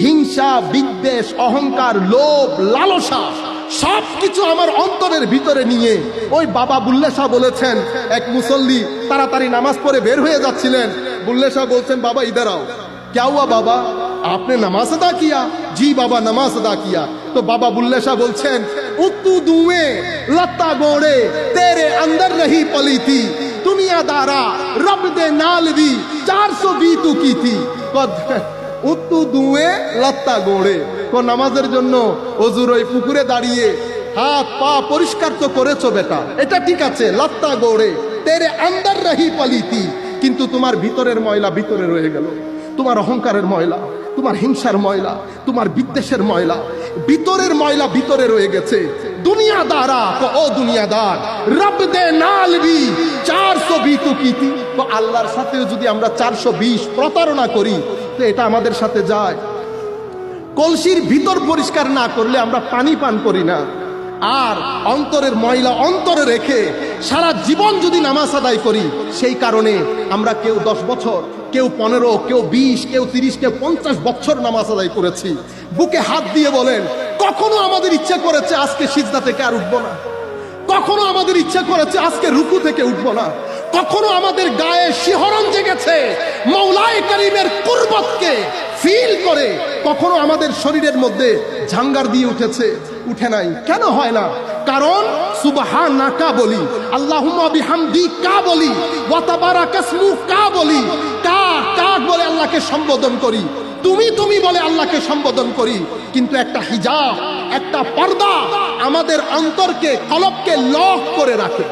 হিংসা, বিদ্বেষ, অহংকার, লোভ, লালসা সবকিছু আমার অন্তরের ভিতরে নিয়ে ওই বাবা বুল্লে শাহ বলেছেন, এক মুসল্লি তাড়াতাড়ি নামাজ পড়ে বের হয়ে যাচ্ছিলেন। বুল্লে শাহ বলছেন, বাবা ইধর आओ। क्या हुआ बाबा, आपने नमाज अदा किया? जी बाबा नमाज अदा किया। तो बाबा बुल्ले शाह बोलছেন, उतू दुए लत्ता गोड़े तेरे अंदर रही पली थी, दुनियादारा रब दे नाल भी 420 तू की थी। উত্তু দুয়ে লত্তা গোড়ে, কোন নামাজের জন্য ওযুর ওই পুকুরে দাঁড়িয়ে হাত পা পরিষ্কার তো করেছো বেটা, এটা ঠিক আছে, লত্তা গোড়ে তেরে আন্দার রহি পলিতি, কিন্তু তোমার ভিতরের ময়লা ভিতরে রয়ে গেল। তোমার অহংকারের ময়লা, তোমার হিংসার ময়লা, তোমার বিদ্বেষের ময়লা, ভিতরের ময়লা ভিতরে রয়ে গেছে। দুনিয়াদারা তো ও দুনিয়াদার, রব দে নাল ভি 420 তু কি থি। তো আল্লাহর সাথে যদি আমরা 420 প্রতারণা করি তো এটা আমাদের সাথে যায়। কলসির ভিতর পরিষ্কার না করলে আমরা পানি পান করি না। আর অন্তরের ময়লা অন্তরে রেখে সারা জীবন যদি নামাজ আদায় করি, সেই কারণে আমরা কেউ 10 বছর, কেউ 15, কেউ 20, কেউ 30, কেউ 50 বছর নামাজ আদায় করেছি। বুকে হাত দিয়ে বলেন, কখনো আমাদের ইচ্ছা করেছে আজকে সিজদা থেকে আর উঠবো না, কখনো আমাদের ইচ্ছা করেছে আজকে রুকু থেকে উঠবো না, কখনো আমাদের গায়ে শিহরণ জেগেছে মওলায়ে করিমের কুরবতকে ফিল করে, কখনো আমাদের শরীরের মধ্যে ঝাঙ্গার দিয়ে উঠেছে? উঠে নাই। কেন হয় না? কারণ সুবহানাকা বলি, আল্লাহুম্মা বিহামদিকা বলি, ওয়া তাবারাকাসমুকা বলি, কা বলে আল্লাহকে সম্বোধন করি, তুমি বলে আল্লাহকে সম্বোধন করি। কিন্তু একটা হিজাব, একটা পর্দা আমাদের অন্তরকে, কলবকে লক করে রাখে।